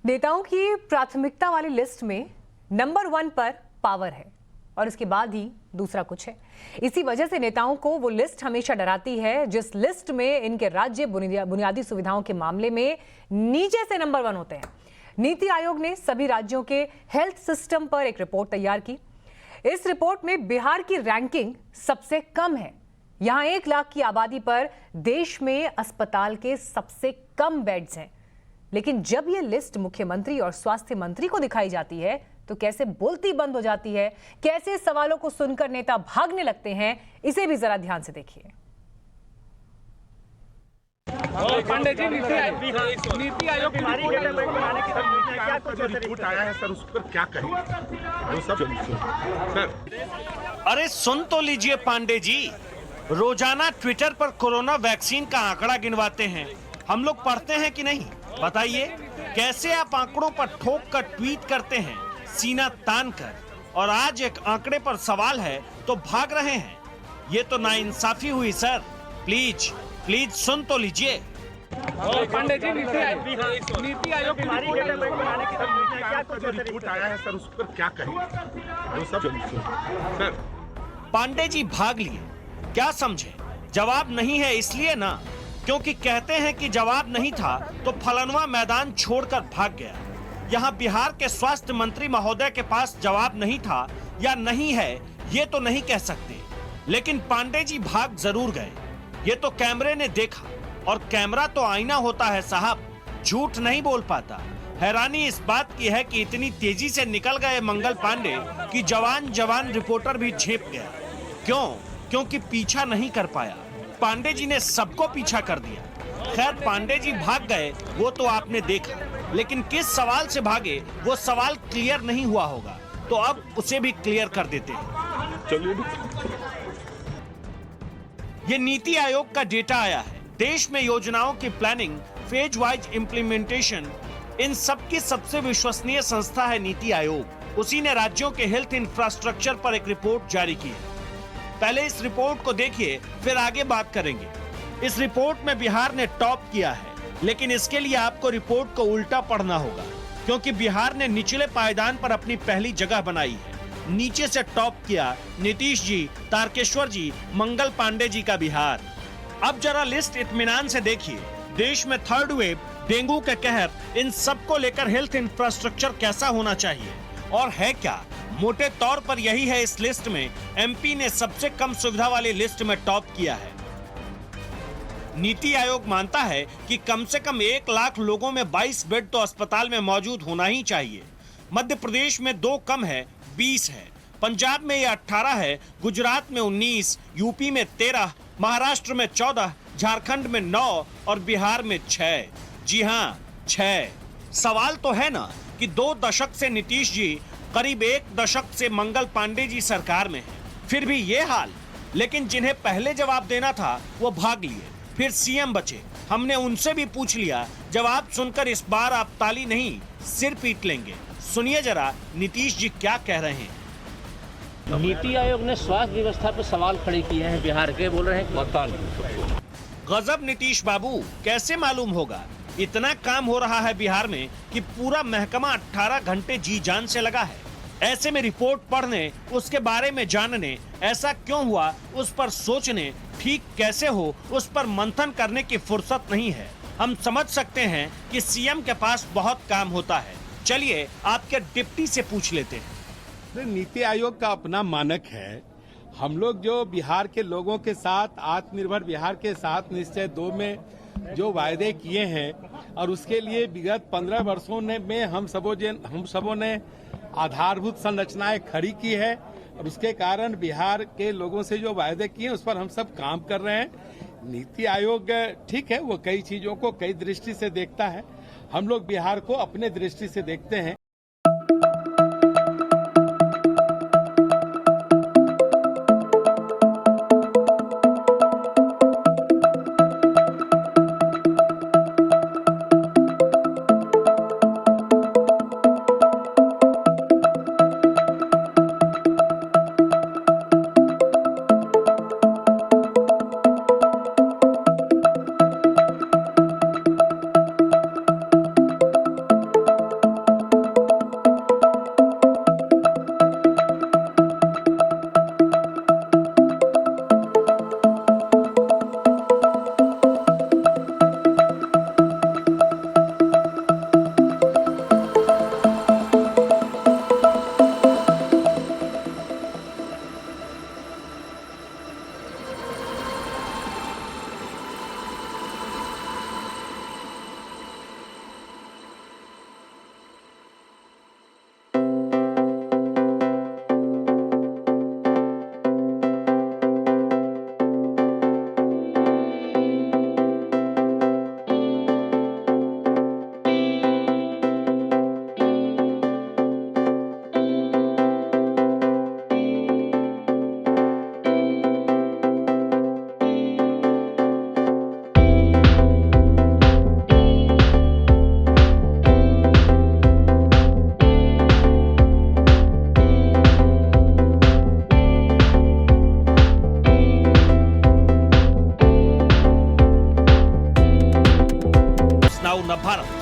नेताओं की प्राथमिकता वाली लिस्ट में नंबर 1 पर पावर है और इसके बाद ही दूसरा कुछ है। इसी वजह से नेताओं को वो लिस्ट हमेशा डराती है जिस लिस्ट में इनके राज्य बुनियादी सुविधाओं के मामले में नीचे से नंबर 1 होते हैं। नीति आयोग ने सभी राज्यों के हेल्थ सिस्टम पर एक रिपोर्ट तैयार की। इस रिपोर्ट में बिहार की रैंकिंग सबसे कम है। यहां 1 लाख की आबादी पर देश में अस्पताल के सबसे कम बेड्स हैं। लेकिन जब यह लिस्ट मुख्यमंत्री और स्वास्थ्य मंत्री को दिखाई जाती है तो कैसे बोलती बंद हो जाती है, कैसे सवालों को सुनकर नेता भागने लगते हैं, इसे भी जरा ध्यान से देखिए। पांडे जी, नीति आयोग की क्या कुछ रिपोर्ट आया है सर, उस पर क्या कहेंगे? वो सब सर। अरे सुन तो लीजिए पांडे जी, रोजाना ट्विटर पर कोरोना वैक्सीन का आंकड़ा गिनवाते हैं। हम लोग पढ़ते हैं कि नहीं? बताइए कैसे आप आंकड़ों पर ठोक कर ट्वीट करते हैं, सीना तान कर, और आज एक आंकड़े पर सवाल है तो भाग रहे हैं। ये तो नाइंसाफी हुई सर। प्लीज प्लीज सुन तो लीजिए। पांडे जी, नीति आयोग की क्या कुछ रिपोर्ट आया है सर, उस पर क्या कहेंगे? वो सब सर। पांडे जी भाग लिए, क्या समझे? जवाब नहीं है इसलिए ना, क्योंकि कहते हैं कि जवाब नहीं था तो फलनवा मैदान छोड़कर भाग गया। यहाँ बिहार के स्वास्थ्य मंत्री महोदय के पास जवाब नहीं था या नहीं है ये तो नहीं कह सकते, लेकिन पांडे जी भाग जरूर गए। ये तो कैमरे ने देखा, और कैमरा तो आईना होता है साहब, झूठ नहीं बोल पाता। हैरानी इस बात की है कि इतनी तेजी से निकल गए मंगल पांडे कि जवान रिपोर्टर भी झेप गया। क्यों? क्योंकि पीछा नहीं कर पाया। पांडे जी ने सबको पीछा कर दिया। खैर, पांडे जी भाग गए वो तो आपने देखा, लेकिन किस सवाल से भागे वो सवाल क्लियर नहीं हुआ होगा, तो अब उसे भी क्लियर कर देते हैं। चलिए, ये नीति आयोग का डेटा आया है। देश में योजनाओं की प्लानिंग, फेज वाइज इम्प्लीमेंटेशन, इन सब की सबसे विश्वसनीय संस्था है नीति आयोग। उसी ने राज्यों के हेल्थ इंफ्रास्ट्रक्चर पर एक रिपोर्ट जारी की है। पहले इस रिपोर्ट को देखिए, फिर आगे बात करेंगे। इस रिपोर्ट में बिहार ने टॉप किया है, लेकिन इसके लिए आपको रिपोर्ट को उल्टा पढ़ना होगा, क्योंकि बिहार ने निचले पायदान पर अपनी पहली जगह बनाई है। नीचे से टॉप किया नीतीश जी, तारकेश्वर जी, मंगल पांडे जी का बिहार। अब जरा लिस्ट इत्मीनान से देखिए। देश में थर्ड वेव, डेंगू के कहर, इन सब को लेकर हेल्थ इंफ्रास्ट्रक्चर कैसा होना चाहिए और है क्या? मोटे तौर पर यही है इस लिस्ट में। एमपी ने सबसे कम सुविधा वाली लिस्ट में टॉप किया है। नीति आयोग मानता है कि कम से कम 1 लाख लोगों में 22 बेड तो अस्पताल में मौजूद होना ही चाहिए। मध्य प्रदेश में 2 कम है, 20 है। पंजाब में ये 18 है, गुजरात में 19, यूपी में 13, महाराष्ट्र में 14, झारखंड में 9 और बिहार में 6। जी हाँ, 6। सवाल तो है ना कि 2 दशक से नीतीश जी, करीब 1 दशक से मंगल पांडे जी सरकार में है, फिर भी ये हाल। लेकिन जिन्हें पहले जवाब देना था वो भाग लिए, फिर सीएम बचे। हमने उनसे भी पूछ लिया। जवाब सुनकर इस बार आप ताली नहीं, सिर पीट लेंगे। सुनिए जरा नीतीश जी क्या कह रहे हैं। नीति आयोग ने स्वास्थ्य व्यवस्था पर सवाल खड़े किए हैं बिहार के, बोल रहे हैं गजब नीतीश बाबू, कैसे मालूम होगा? इतना काम हो रहा है बिहार में कि पूरा महकमा 18 घंटे जी जान से लगा है। ऐसे में रिपोर्ट पढ़ने, उसके बारे में जानने, ऐसा क्यों हुआ उस पर सोचने, ठीक कैसे हो उस पर मंथन करने की फुर्सत नहीं है। हम समझ सकते हैं कि सीएम के पास बहुत काम होता है। चलिए आपके डिप्टी से पूछ लेते हैं। नीति आयोग का अपना मानक है। हम लोग जो बिहार के लोगों के साथ, आत्मनिर्भर बिहार के साथ निश्चय 2 में जो वायदे किए हैं, और उसके लिए विगत 15 वर्षों में हम सबों ने आधारभूत संरचनाएं खड़ी की है, और उसके कारण बिहार के लोगों से जो वायदे किए उस पर हम सब काम कर रहे हैं। नीति आयोग ठीक है, वो कई चीजों को कई दृष्टि से देखता है। हम लोग बिहार को अपने दृष्टि से देखते हैं। नव भारत।